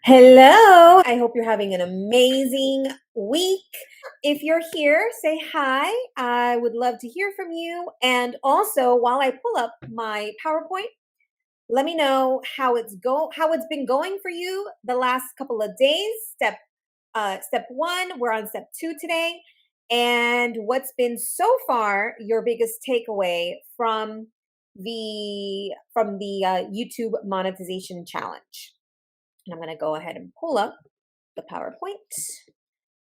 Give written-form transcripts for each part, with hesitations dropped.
Hello. I hope you're having an amazing week. If you're here, say hi. I would love to hear from you. And also, while I pull up my PowerPoint, let me know how it's been going for you the last couple of days. Step 1, we're on step 2 today. And what's been so far your biggest takeaway from the YouTube monetization challenge? And I'm going to go ahead and pull up the PowerPoint.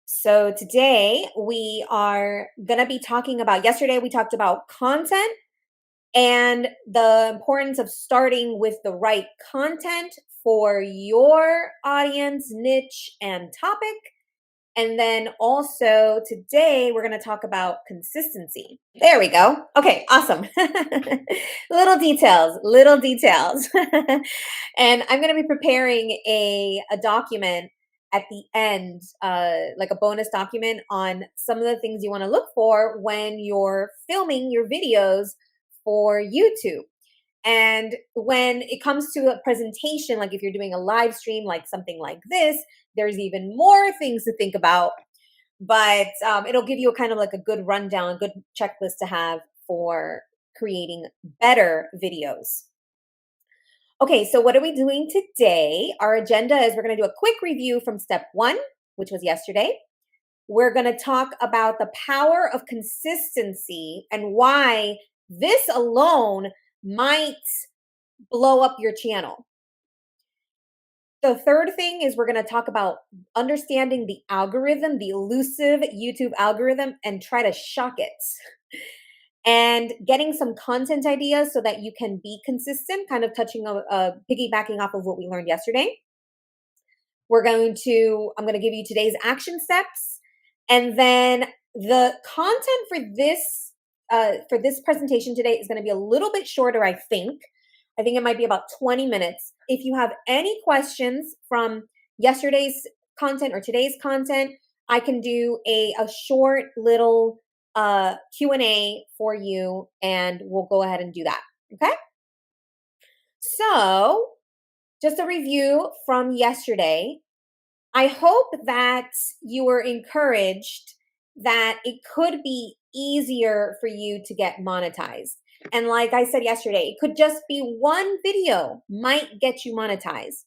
So today we are going to be talking about, yesterday we talked about content and the importance of starting with the right content for your audience, niche, and topic. And then also today we're going to talk about consistency. There we go. Okay, awesome. Little details, little details. And I'm going to be preparing a document at the end, like a bonus document on some of the things you want to look for when you're filming your videos for YouTube. And when it comes to a presentation, like if you're doing a live stream, like something like this, there's even more things to think about. But it'll give you a kind of like a good rundown, a good checklist to have for creating better videos. Okay, so what are we doing today? Our agenda is we're going to do a quick review from step 1, which was yesterday. We're going to talk about the power of consistency and why this alone might blow up your channel. The third thing is we're going to talk about understanding the algorithm, the elusive YouTube algorithm, and try to shock it. And getting some content ideas so that you can be consistent, kind of piggybacking off of what we learned yesterday. I'm going to give you today's action steps. And then the content for this presentation today is going to be a little bit shorter, I think. I think it might be about 20 minutes. If you have any questions from yesterday's content or today's content, I can do a short little Q&A for you, and we'll go ahead and do that. Okay? So, just a review from yesterday. I hope that you were encouraged that it could be easier for you to get monetized. And like I said yesterday, it could just be one video might get you monetized.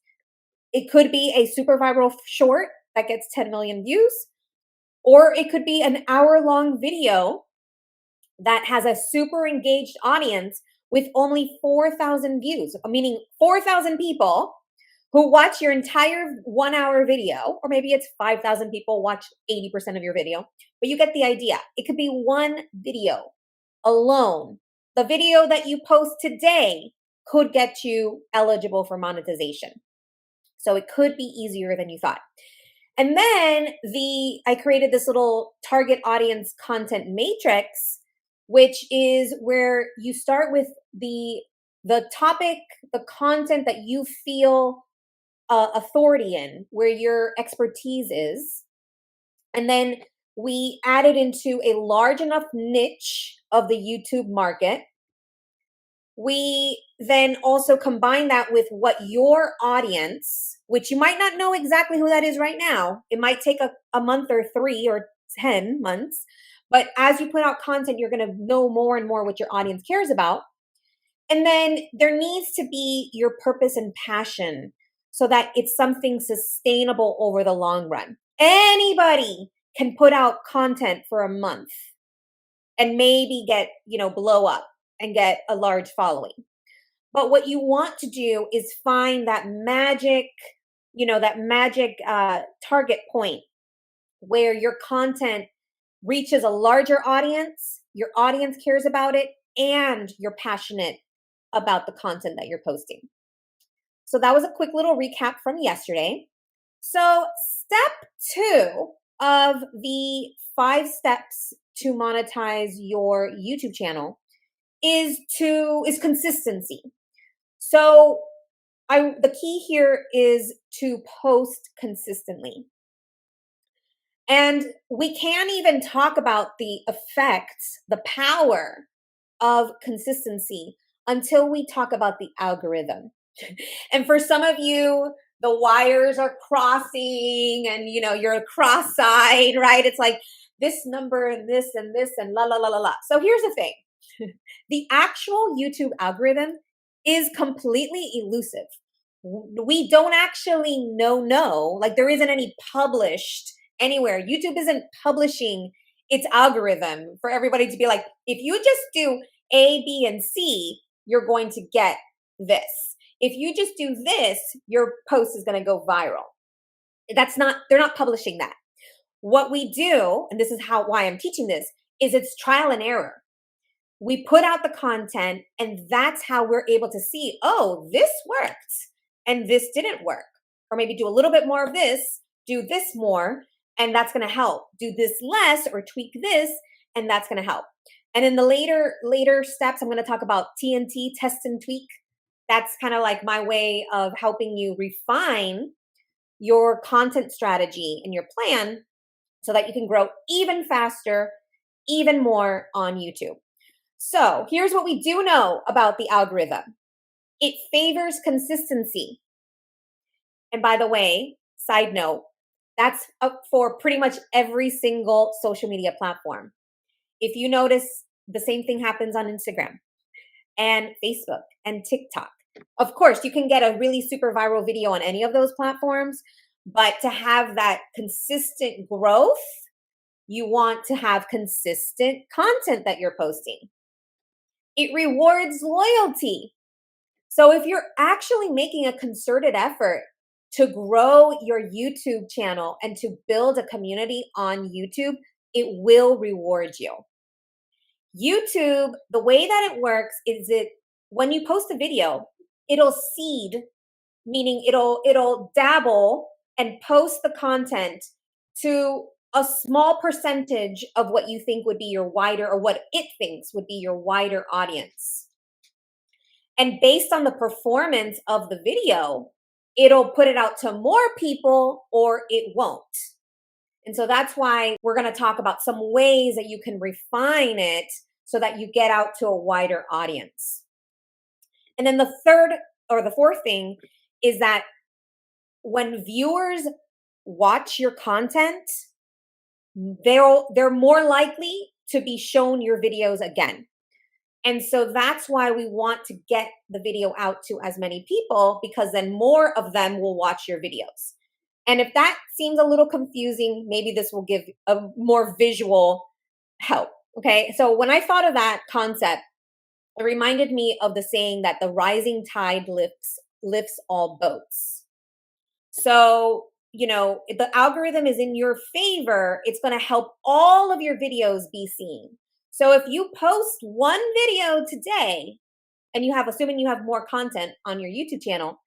It could be a super viral short that gets 10 million views, or it could be an hour-long video that has a super engaged audience with only 4,000 views, meaning 4,000 people who watch your entire 1-hour video, or maybe it's 5,000 people watch 80% of your video, but you get the idea. It could be one video alone. The video that you post today could get you eligible for monetization. So it could be easier than you thought. And then I created this little target audience content matrix, which is where you start with the topic, the content that you feel authority in, where your expertise is. And then we added into a large enough niche of the YouTube market. We then also combine that with what your audience, which you might not know exactly who that is right now. It might take a month or 3 or 10 months. But as you put out content, you're going to know more and more what your audience cares about. And then there needs to be your purpose and passion so that it's something sustainable over the long run. Anybody can put out content for a month and maybe get, blow up and get a large following. But what you want to do is find that magic target point where your content reaches a larger audience, your audience cares about it, and you're passionate about the content that you're posting. So that was a quick little recap from yesterday. So step 2 of the 5 steps to monetize your YouTube channel is consistency. So the key here is to post consistently. And we can't even talk about the effects, the power of consistency until we talk about the algorithm. And for some of you, the wires are crossing and you're cross-eyed, right? It's like this number and this and la la la la la. So here's the thing. The actual YouTube algorithm is completely elusive. We don't actually know, like there isn't any published anywhere. YouTube isn't publishing its algorithm for everybody to be like, if you just do A, B, and C, you're going to get this. If you just do this, your post is going to go viral. They're not publishing that. What we do, and this is why I'm teaching this, is it's trial and error. We put out the content and that's how we're able to see, oh, this worked and this didn't work. Or maybe do a little bit more of this, do this more, and that's going to help. Do this less or tweak this, and that's going to help. And in the later steps, I'm going to talk about TNT, test and tweak. That's kind of like my way of helping you refine your content strategy and your plan so that you can grow even faster, even more on YouTube. So here's what we do know about the algorithm. It favors consistency. And by the way, side note, that's up for pretty much every single social media platform. If you notice, the same thing happens on Instagram and Facebook and TikTok. Of course, you can get a really super viral video on any of those platforms, but to have that consistent growth, you want to have consistent content that you're posting. It rewards loyalty. So if you're actually making a concerted effort to grow your YouTube channel and to build a community on YouTube, it will reward you. YouTube, the way that it works is when you post a video, it'll seed, meaning it'll dabble and post the content to a small percentage of what you think would be your wider, or what it thinks would be your wider audience. And based on the performance of the video, it'll put it out to more people or it won't. And so that's why we're going to talk about some ways that you can refine it so that you get out to a wider audience. And then the fourth thing is that when viewers watch your content, they're more likely to be shown your videos again. And so that's why we want to get the video out to as many people, because then more of them will watch your videos. And if that seems a little confusing, maybe this will give a more visual help. Okay. So when I thought of that concept, it reminded me of the saying that the rising tide lifts all boats. So, if the algorithm is in your favor, it's going to help all of your videos be seen. So if you post one video today and assuming you have more content on your YouTube channel,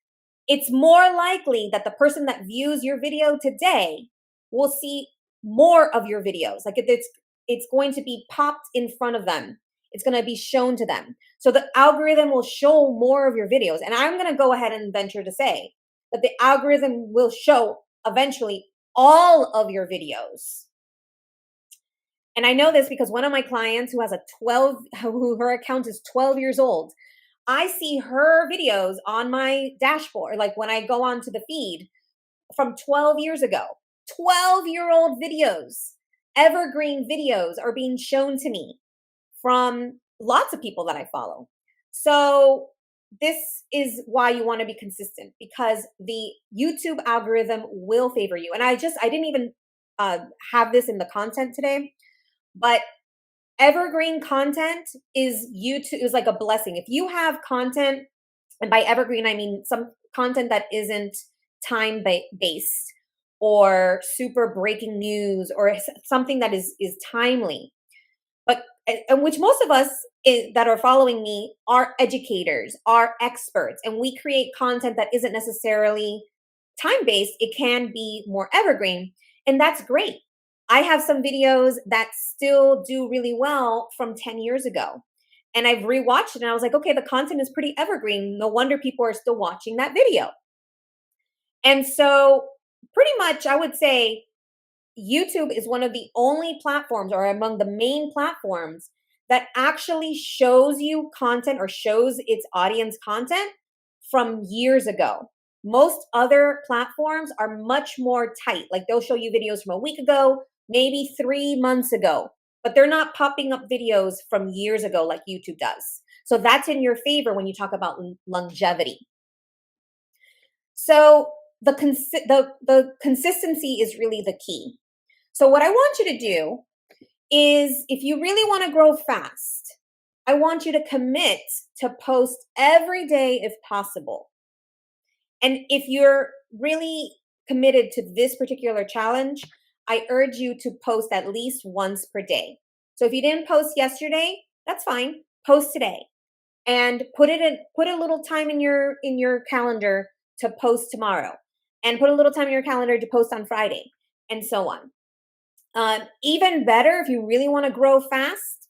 it's more likely that the person that views your video today will see more of your videos. Like it's going to be popped in front of them. It's going to be shown to them. So the algorithm will show more of your videos. And I'm going to go ahead and venture to say that the algorithm will show eventually all of your videos. And I know this because one of my clients who her account is 12 years old, I see her videos on my dashboard, like when I go onto the feed from 12 years ago. 12-year-old videos, evergreen videos are being shown to me from lots of people that I follow. So this is why you want to be consistent, because the YouTube algorithm will favor you. And I didn't even have this in the content today, but evergreen content is like a blessing. If you have content, and by evergreen, I mean some content that isn't time-based or super breaking news or something that is timely, and which most of us that are following me are educators, are experts, and we create content that isn't necessarily time-based. It can be more evergreen, and that's great. I have some videos that still do really well from 10 years ago, and I've rewatched it and I was like, okay, the content is pretty evergreen. No wonder people are still watching that video. And so pretty much I would say YouTube is one of the only platforms, or among the main platforms, that actually shows you content or shows its audience content from years ago. Most other platforms are much more tight. Like they'll show you videos from a week ago, maybe 3 months ago, but they're not popping up videos from years ago like YouTube does. So that's in your favor when you talk about longevity. So the consistency is really the key. So what I want you to do is, if you really want to grow fast, I want you to commit to post every day if possible. And if you're really committed to this particular challenge, I urge you to post at least once per day. So if you didn't post yesterday, that's fine. Post today and put a little time in your calendar to post tomorrow, and put a little time in your calendar to post on Friday, and so on. Even better, if you really want to grow fast,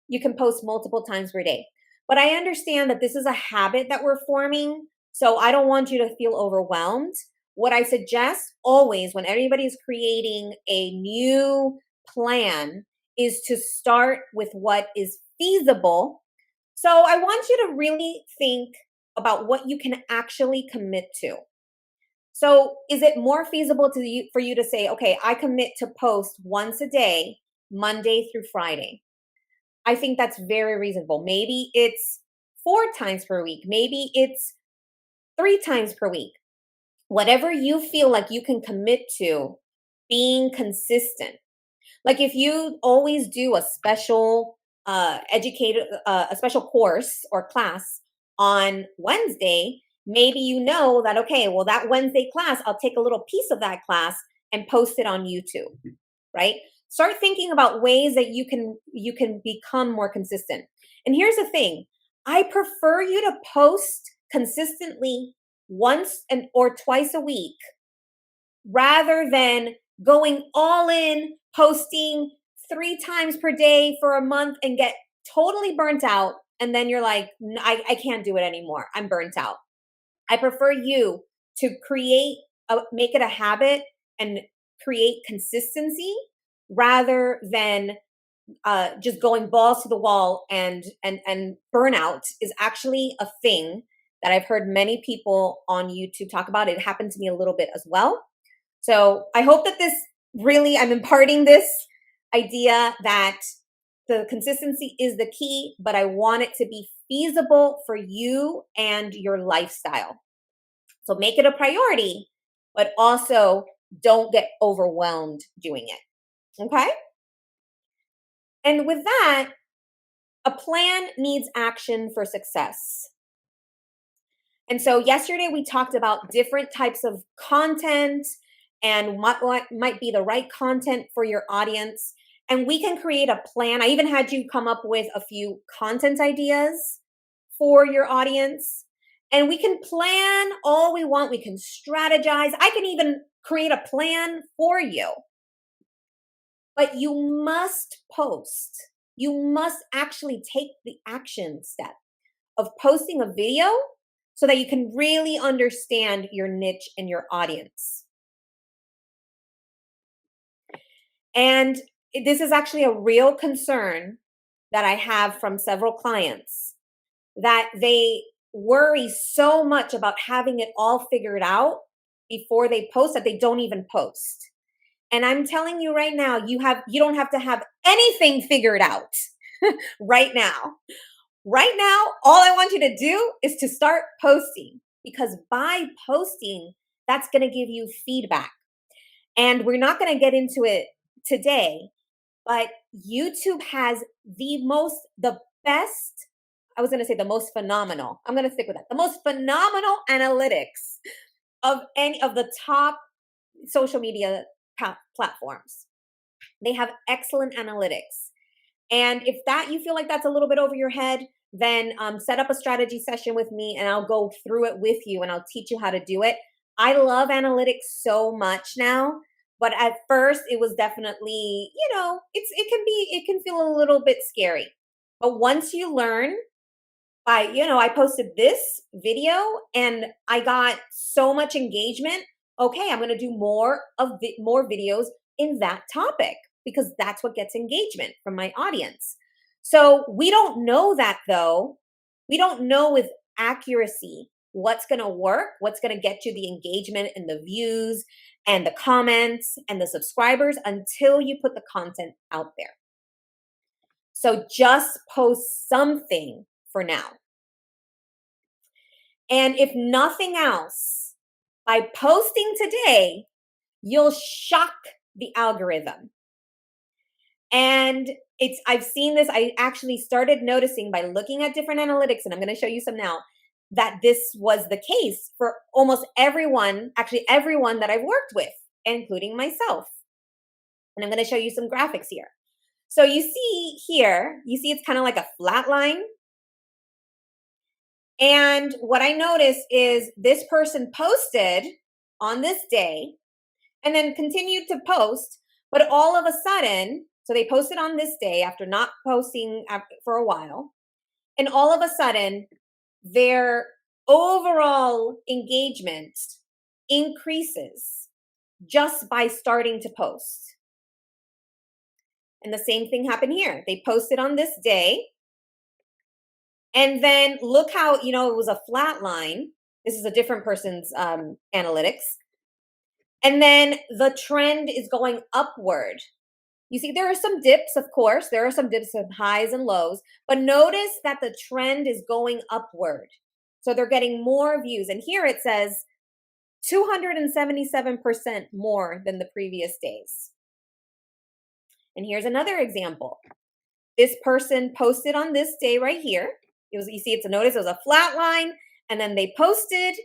you can post multiple times per day. But I understand that this is a habit that we're forming, so I don't want you to feel overwhelmed. What I suggest always when anybody's creating a new plan is to start with what is feasible. So I want you to really think about what you can actually commit to. So is it more feasible for you to say, okay, I commit to post once a day, Monday through Friday? I think that's very reasonable. Maybe it's 4 times per week. Maybe it's 3 times per week. Whatever you feel like you can commit to, being consistent. Like if you always do a special a special course or class on Wednesday, maybe you know that, okay, well, that Wednesday class, I'll take a little piece of that class and post it on YouTube, right? Start thinking about ways that you can become more consistent. And here's the thing, I prefer you to post consistently once or twice a week rather than going all in, posting 3 times per day for a month and get totally burnt out. And then you're like, I can't do it anymore. I'm burnt out. I prefer you to make it a habit and create consistency rather than just going balls to the wall, and burnout is actually a thing that I've heard many people on YouTube talk about. It happened to me a little bit as well. So I hope that I'm imparting this idea that the consistency is the key, but I want it to be feasible for you and your lifestyle. So make it a priority, but also don't get overwhelmed doing it. Okay? And with that, a plan needs action for success. And so yesterday we talked about different types of content and what might be the right content for your audience. And we can create a plan. I even had you come up with a few content ideas for your audience. And we can plan all we want. We can strategize. I can even create a plan for you. But you must post. You must actually take the action step of posting a video so that you can really understand your niche and your audience. And this is actually a real concern that I have from several clients, that they worry so much about having it all figured out before they post that they don't even post. And I'm telling you right now, you don't have to have anything figured out right now. Right now, all I want you to do is to start posting, because by posting, that's going to give you feedback. And we're not going to get into it today, but YouTube has the best, I was going to say the most phenomenal. I'm going to stick with that. The most phenomenal analytics of any of the top social media platforms. They have excellent analytics. And if you feel like that's a little bit over your head, then set up a strategy session with me and I'll go through it with you and I'll teach you how to do it. I love analytics so much now, but at first it was definitely, it can feel a little bit scary. But once you learn, I posted this video and I got so much engagement. Okay, I'm going to do more videos in that topic, because that's what gets engagement from my audience. So we don't know that, though. We don't know with accuracy what's going to work, what's going to get you the engagement and the views and the comments and the subscribers until you put the content out there. So just post something for now. And if nothing else, by posting today, you'll shock the algorithm. And I've seen this, I actually started noticing by looking at different analytics, and I'm going to show you some now, that this was the case for almost everyone, actually everyone that I've worked with, including myself. And I'm going to show you some graphics here. So you see here, it's kind of like a flat line. And what I noticed is this person posted on this day and then continued to post, but all of a sudden, so they posted on this day after not posting for a while, and all of a sudden, their overall engagement increases just by starting to post. And the same thing happened here. They posted on this day, and then look how, it was a flat line. This is a different person's analytics. And then the trend is going upward. You see, there are some dips, of course. There are some dips of highs and lows. But notice that the trend is going upward. So they're getting more views. And here it says 277% more than the previous days. And here's another example. This person posted on this day right here. You see, it was a flat line. And then they posted.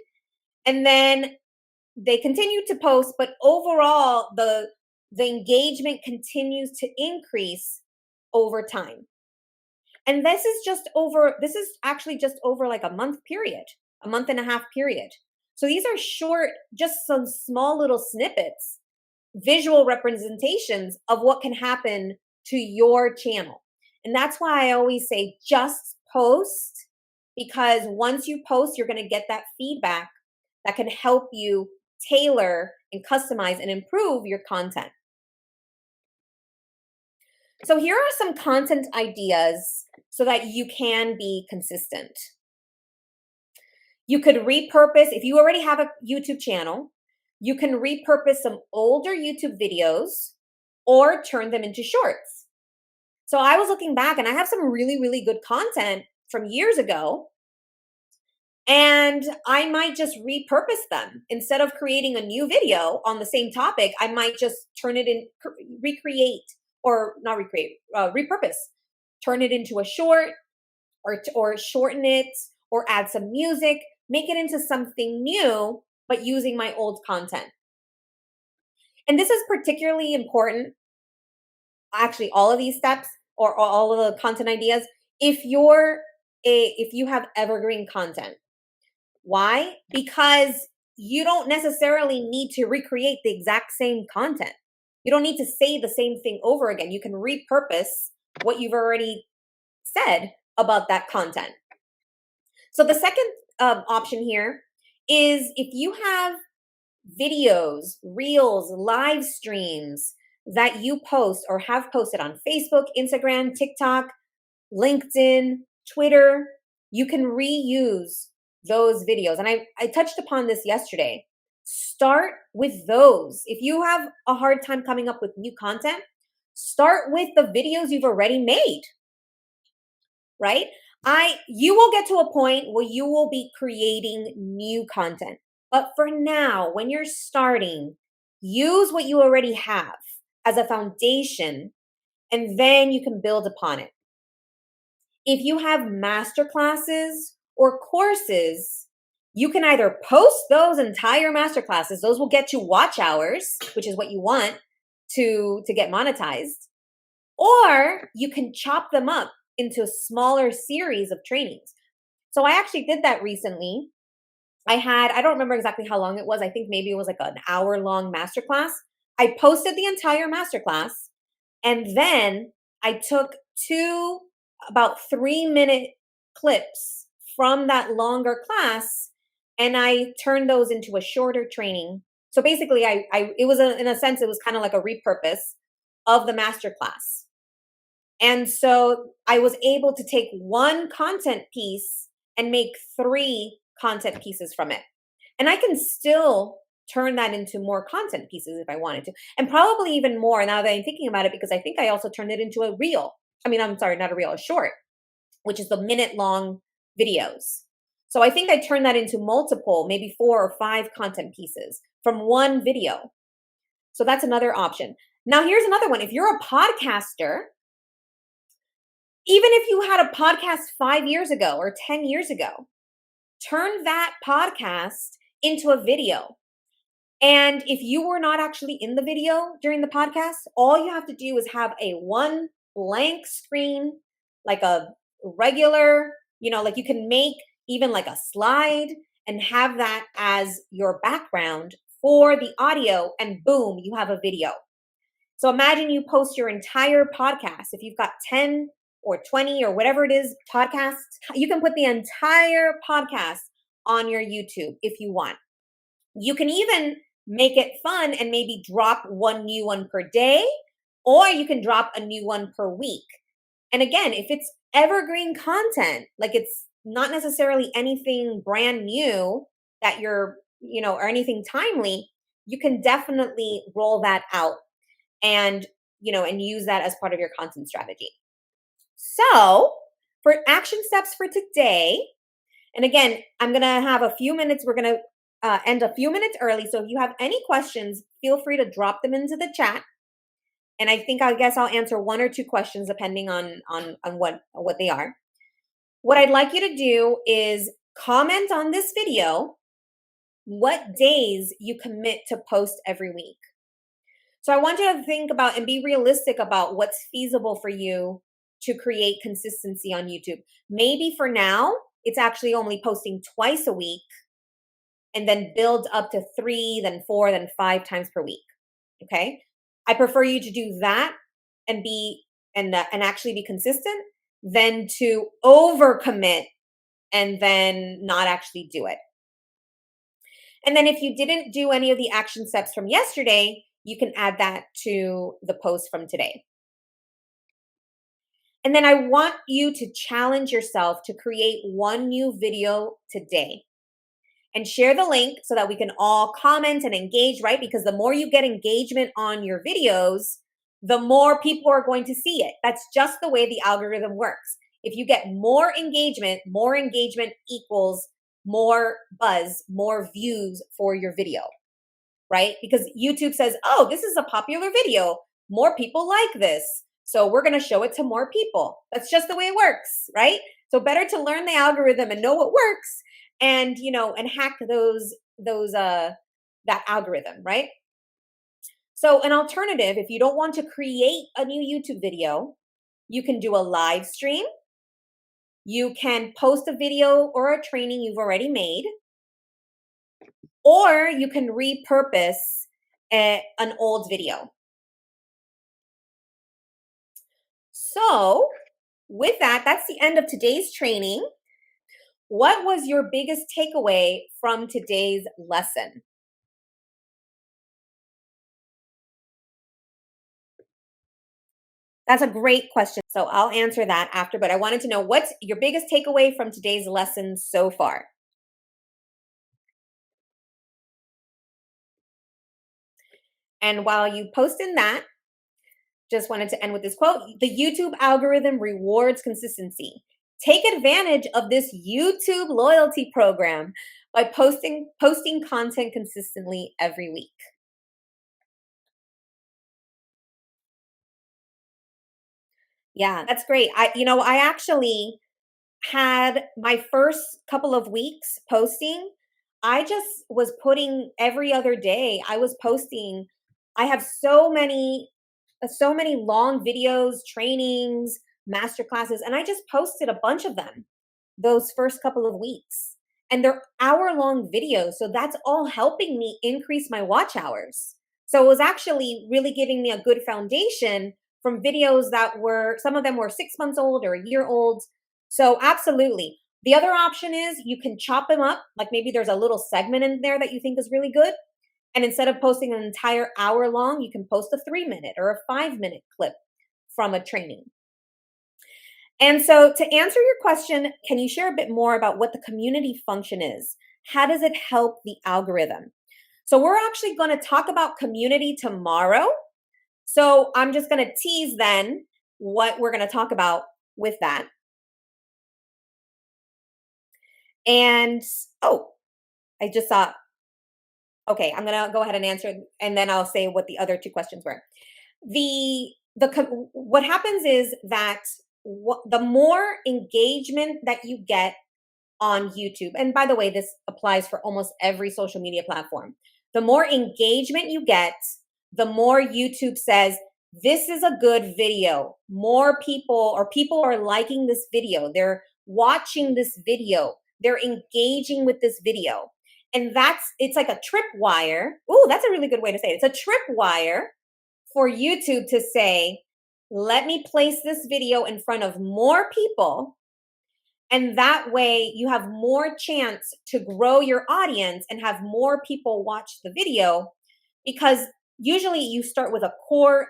And then they continued to post, but overall, the engagement continues to increase over time. And this is actually just over like a month and a half period. So these are short, just some small little snippets, visual representations of what can happen to your channel. And that's why I always say just post, because once you post, you're going to get that feedback that can help you tailor and customize and improve your content. So here are some content ideas so that you can be consistent. You could repurpose, if you already have a YouTube channel, you can repurpose some older YouTube videos or turn them into shorts. So I was looking back and I have some really, really good content from years ago. And I might just repurpose them. Instead of creating a new video on the same topic, I might just repurpose, turn it into a short, or shorten it, or add some music, make it into something new, but using my old content. And this is particularly important, actually, all of these steps or all of the content ideas, if you have evergreen content. Why? Because you don't necessarily need to recreate the exact same content. You don't need to say the same thing over again. You can repurpose what you've already said about that content. So the second option here is if you have videos, reels, live streams that you post or have posted on Facebook, Instagram, TikTok, LinkedIn, Twitter, you can reuse those videos. And I touched upon this yesterday. Start with those. If you have a hard time coming up with new content, start with the videos you've already made, right? You will get to a point where you will be creating new content. But for now, when you're starting, use what you already have as a foundation, and then you can build upon it. If you have masterclasses or courses, you can either post those entire masterclasses. Those will get you watch hours, which is what you want to get monetized. Or you can chop them up into a smaller series of trainings. So I actually did that recently. I don't remember exactly how long it was. I think maybe it was like an hour-long masterclass. I posted the entire masterclass, and then I took two about 3-minute clips from that longer class, and I turned those into a shorter training. So basically, it was in a sense, it was kind of like a repurpose of the masterclass. And so I was able to take one content piece and make 3 content pieces from it. And I can still turn that into more content pieces if I wanted to. And probably even more now that I'm thinking about it, because I think I also turned it into a reel. I'm sorry, not a reel, a short, which is the minute long videos. So I think I turned that into multiple, maybe 4 or 5 content pieces from one video. So that's another option. Now, here's another one. If you're a podcaster, even if you had a podcast 5 years ago or 10 years ago, turn that podcast into a video. And if you were not actually in the video during the podcast, all you have to do is have a one blank screen, like a regular, like you can make even like a slide and have that as your background for the audio, and boom, you have a video. So imagine you post your entire podcast. If you've got 10 or 20 or whatever it is podcasts, you can put the entire podcast on your YouTube if you want. You can even make it fun and maybe drop one new one per day, or you can drop a new one per week. And again, if it's evergreen content, like it's not necessarily anything brand new that you're, or anything timely, you can definitely roll that out and, and use that as part of your content strategy. So for action steps for today, and again, I'm going to have a few minutes. We're going to end a few minutes early. So if you have any questions, feel free to drop them into the chat. And I guess I'll answer 1 or 2 questions depending on what they are. What I'd like you to do is comment on this video what days you commit to post every week. So I want you to think about and be realistic about what's feasible for you to create consistency on YouTube. Maybe for now, it's actually only posting twice a week, and then build up to 3, then 4, then 5 times per week. Okay. I prefer you to do that and actually be consistent than to overcommit and then not actually do it. And then if you didn't do any of the action steps from yesterday, you can add that to the post from today. And then I want you to challenge yourself to create one new video today. And share the link so that we can all comment and engage, right? Because the more you get engagement on your videos, the more people are going to see it. That's just the way the algorithm works. If you get more engagement equals more buzz, more views for your video, right? Because YouTube says, oh, this is a popular video. More people like this. So we're going to show it to more people. That's just the way it works, right? So better to learn the algorithm and know what works and hack that algorithm, right? So an alternative, if you don't want to create a new YouTube video, you can do a live stream. You can post a video or a training you've already made, or you can repurpose an old video. So with that, that's the end of today's training. What was your biggest takeaway from today's lesson? That's a great question. So I'll answer that after, but I wanted to know what's your biggest takeaway from today's lesson so far? And while you post in that, just wanted to end with this quote. The YouTube algorithm rewards consistency. Take advantage of this YouTube loyalty program by posting content consistently every week. Yeah, that's great. I actually had my first couple of weeks posting. I just was putting every other day. I was posting. I have so many long videos, trainings, master classes, and I just posted a bunch of them those first couple of weeks. And they're hour-long videos, so that's all helping me increase my watch hours. So it was actually really giving me a good foundation from videos that some of them were 6 months old or a year old. So absolutely. The other option is you can chop them up. Like maybe there's a little segment in there that you think is really good. And instead of posting an entire hour long, you can post a 3-minute or a 5-minute clip from a training. And so, to answer your question, can you share a bit more about what the community function is? How does it help the algorithm? So, we're actually going to talk about community tomorrow. So, I'm just going to tease then what we're going to talk about with that. And oh, I just saw, okay, I'm going to go ahead and answer and then I'll say what the other two questions were. What happens is that the more engagement that you get on YouTube, and by the way, this applies for almost every social media platform. The more engagement you get, the more YouTube says, this is a good video. More people are liking this video. They're watching this video. They're engaging with this video. And it's like a tripwire. Ooh, that's a really good way to say it. It's a tripwire for YouTube to say, let me place this video in front of more people. And that way you have more chance to grow your audience and have more people watch the video, because usually you start with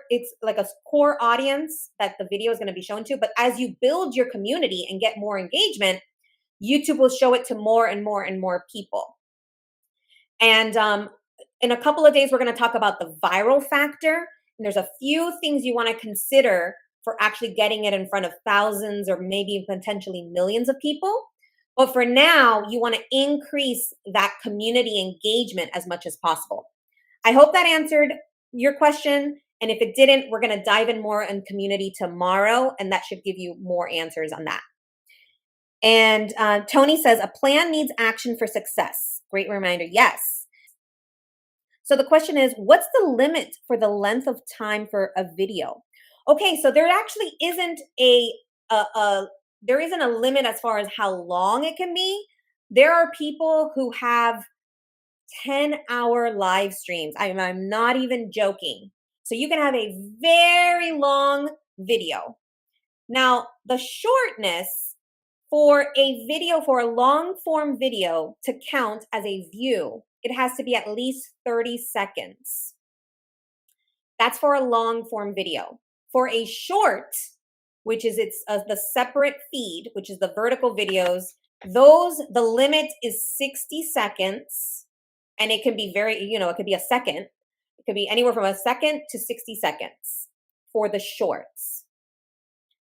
it's like a core audience that the video is going to be shown to. But as you build your community and get more engagement, YouTube will show it to more and more and more people. And in a couple of days, we're going to talk about the viral factor. And there's a few things you want to consider for actually getting it in front of thousands or maybe potentially millions of people. But for now, you want to increase that community engagement as much as possible. I hope that answered your question. And if it didn't, we're going to dive in more on community tomorrow, and that should give you more answers on that. And Tony says, a plan needs action for success. Great reminder. Yes. So the question is, what's the limit for the length of time for a video? Okay, so there actually isn't there isn't a limit as far as how long it can be. There are people who have 10-hour live streams. I'm not even joking. So you can have a very long video. Now, the shortness for a long form video to count as a view, it has to be at least 30 seconds. That's for a long form video. For a short, which is the separate feed, which is the vertical videos, the limit is 60 seconds. And it can be it could be a second. It could be anywhere from a second to 60 seconds for the shorts.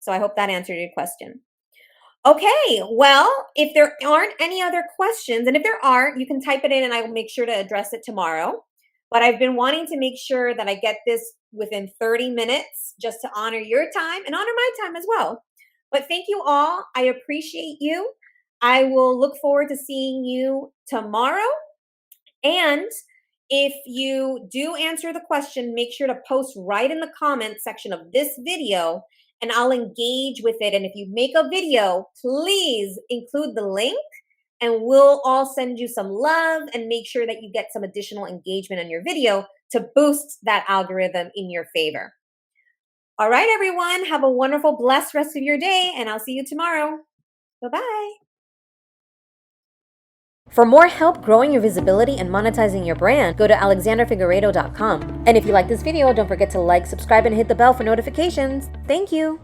So I hope that answered your question. Okay, well, if there aren't any other questions, and if there are, you can type it in and I will make sure to address it tomorrow. But I've been wanting to make sure that I get this within 30 minutes just to honor your time and honor my time as well. But thank you all. I appreciate you. I will look forward to seeing you tomorrow. And if you do answer the question, make sure to post right in the comment section of this video and I'll engage with it. And if you make a video, please include the link and we'll all send you some love and make sure that you get some additional engagement on your video to boost that algorithm in your favor. All right, everyone, have a wonderful, blessed rest of your day, and I'll see you tomorrow. Bye-bye. For more help growing your visibility and monetizing your brand, go to alexanderfigueredo.com. And if you like this video, don't forget to like, subscribe, and hit the bell for notifications. Thank you.